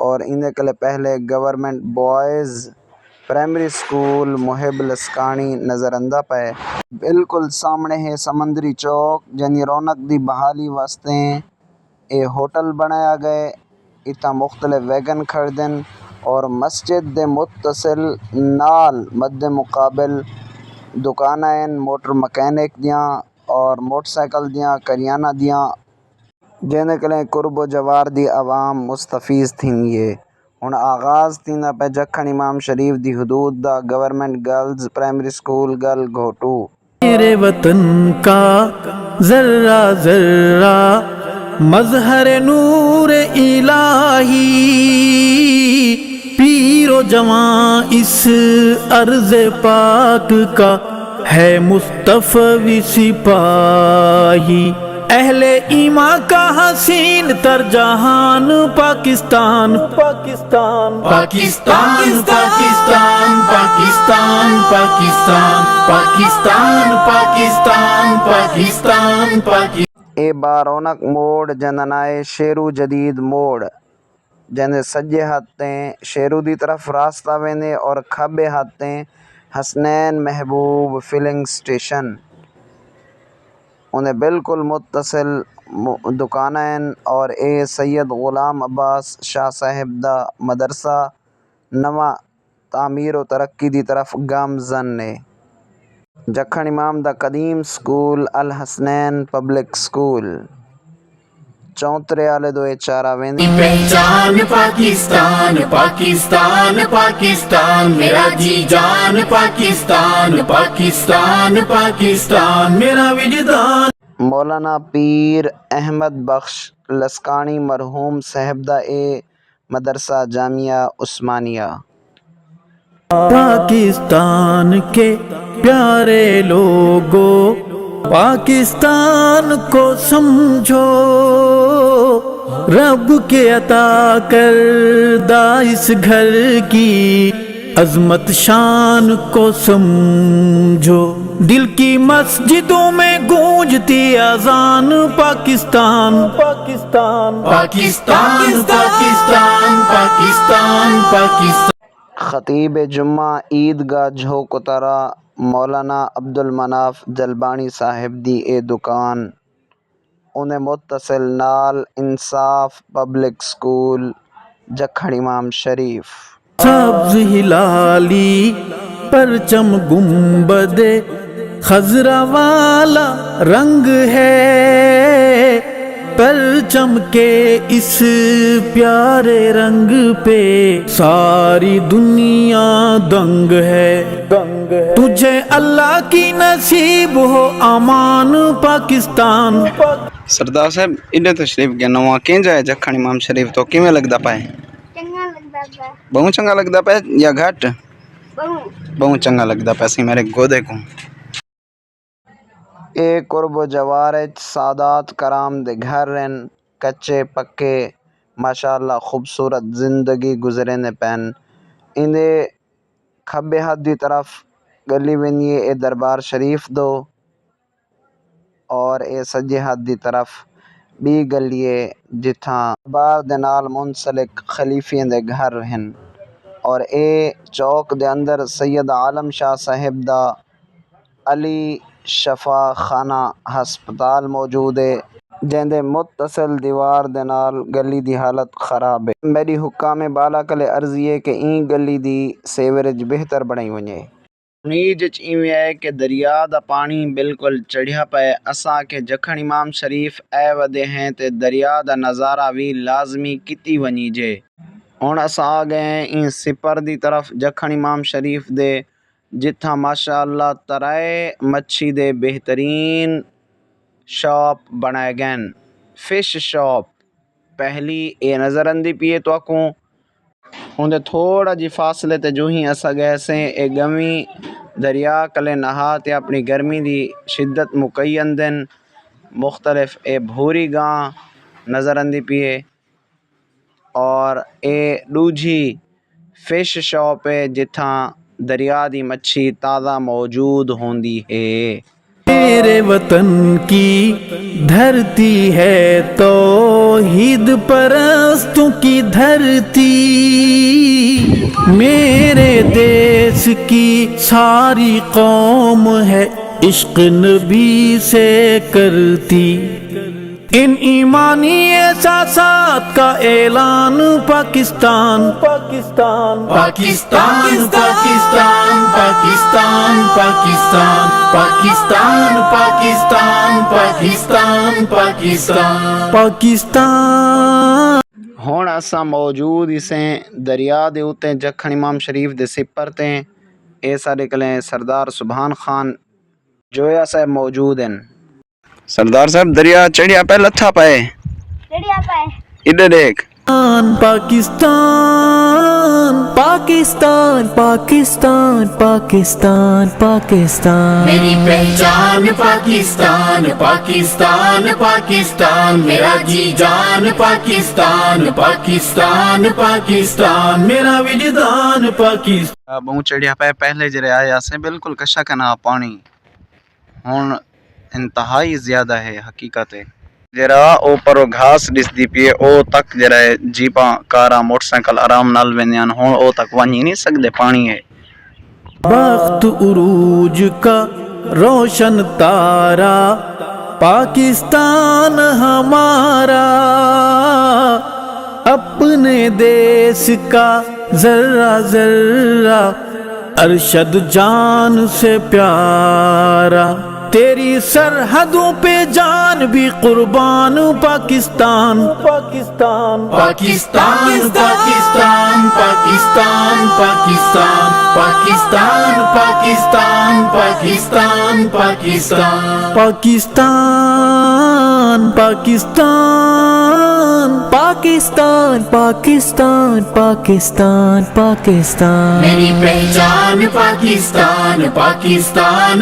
اور اندے کلے پہلے گورنمنٹ بوائز پرائمری سکول محب لسکانی نظر اندہ پہ بالکل سامنے ہے سمندری چوک جنی رونق دی بحالی واسطے اے ہوٹل بنایا گئے اتنا مختلف ویگن کھڑدن اور مسجد دے متصل نال مد مقابل دکانائن موٹر مکینک دیاں اور موٹر سائیکل دیاں کریانہ دیاں جن کلیں قرب و جوار دی عوام مستفیض تھینیے ہن آغاز تھیندا پہ جکھن امام شریف دی حدود دا گورنمنٹ گرلز پرائمری سکول گل گھوٹو میرے وطن کا ذرہ ذرہ مظہر نور الہی پیر و جوان اس ارض پاک کا ہے مصطفی سپاہی اہل ایمان کا حسین تر جہان پاکستان پاکستان پاکستان پاکستان پاکستان پاکستان پاکستان پاکستان پاکستان پاکستان اے بارونق موڑ جندنائے شیرو جدید موڑ جندے سجے ہاتھیں شیرو دی طرف راستہ ویندے اور کھبے ہاتھیں حسنین محبوب فلنگ سٹیشن انہیں بالکل متصل دکانائن اور اے سید غلام عباس شاہ صاحب دا مدرسہ نواں تعمیر و ترقی دی طرف گامزن نے جکھن امام دا قدیم سکول الحسنین پبلک سکول چونترے آلے دو چارہ ویندے پہچان پاکستان پاکستان پاکستان میرا جی جان پاکستان پاکستان پاکستان میرا وجدان مولانا پیر احمد بخش لسکانی مرحوم صاحب دا اے مدرسہ جامعہ عثمانیہ پاکستان کے پیارے لوگوں پاکستان کو سمجھو رب کے عطا کردہ اس گھر کی عظمت شان کو سمجھو دل کی مسجدوں میں گونجتی اذان پاکستان پاکستان پاکستان پاکستان پاکستان پاکستان خطیب جمعہ عیدگاہ جھوکترا مولانا عبدالمناف جلبانی صاحب دی اے دکان انہیں متصل نال انصاف پبلک سکول جکھن امام شریف سبز ہلالی پرچم گنبد خضرا والا رنگ ہے پرچم کے اس پیارے رنگ پہ ساری دنیا دنگ ہے تجھے اللہ کی نصیب ہو امان پاکستان سردار صاحب انہیں تشریف گیا نواں کہیں جائے جکھن امام شریف تو کیویں لگدا پائے چنگا لگتا ہے بہت چنگا لگدا پائے یا گھٹ بہت بہت چنگا لگدا پائے سی میرے گودے کو اے قرب و جوارج سادات کرام دے گھر رہن کچے پکے ماشاءاللہ خوبصورت زندگی گزرے نے پین اندے کھبے ہاتھ دی طرف گلی ونیے اے دربار شریف دو اور اے سجے ہاتھ دی طرف بھی گلیے جتھاں دربار دے نال منسلک خلیفیاں دے گھر رہن اور اے چوک دے اندر سید عالم شاہ صاحب دا علی شفا خانہ ہسپتال موجود ہے جندے متصل دیوار دے نال گلی دی حالت خراب ہے میری حکام بالا کلے عرضی ہے کہ این گلی دی سیوریج بہتر بنائی ونجے نیج ایویں ہے کہ دریا دا پانی بالکل چڑھیا پے اساں کے جکھن امام شریف اے ودے ہیں تے دریا دا نظارہ بھی لازمی کیتی ونی جے ہن اساں آ گئے ہیں این سپر دی طرف جکھن امام شریف دے جتھاں ماشاءاللہ ترائے مچھی دے بہترین شاپ بنائے گئن فش شاپ پہلی اے نظر اندی پیے تو اکوں ہوندے تھوڑا جی فاصلے تے جو ہی اسا گئے سے اے گمی دریا کلے نہا تے اپنی گرمی دی شدت مکین دن مختلف اے بھوری گاں نظر اندی پیے اور اے دوجھی فش شاپ ہے جتھاں دریا دی مچھی تازہ موجود ہوندی ہے میرے وطن کی دھرتی ہے توحید پرستوں کی دھرتی، میرے دیس کی ساری قوم ہے عشق نبی سے کرتی، ان ایمانی احساسات کا اعلان پاکستان پاکستان پاکستان پاکستان پاکستان پاکستان پاکستان پاکستان پاکستان پاکستان پاکستان۔ ہون اساں موجود اسیں دریا دے اُتے جکھن امام شریف دے سپر تے، اے سارے کلیں سردار سبحان خان جویا صاحب موجود ہیں۔ سردار صاحب دریا چڑھیا پہ لتھا پائے چڑیا پائے ادھر دیکھ۔ پاکستان پاکستان پاکستان پاکستان پاکستان، میری پہچان پاکستان پاکستان پاکستان، میرا جی جان پاکستان پاکستان پاکستان، میرا وجدان پاکستان۔ بہوں چڑھیا پہ پہلے جرے آیا سے بالکل کشا کنا پانی، ہون انتہائی زیادہ ہے حقیقت ہے۔ جرا او پرو گھاس ڈس دی پیے او تک جرا جیپاں کاراں موٹر سائیکل آرام نال ویندیاں، ہون او تک ونی نہیں سکدے، پانی ہے۔ وقت عروج کا روشن تارا پاکستان ہمارا، اپنے دیس کا ذرہ ذرہ ارشد جان سے پیارا، تیری سرحدوں پہ جان بھی قربان پاکستان پاکستان پاکستان پاکستان پاکستان پاکستان پاکستان پاکستان پاکستان پاکستان پاکستان پاکستان پاکستان پاکستان پاکستان پاکستان، میری پہچان پاکستان پاکستان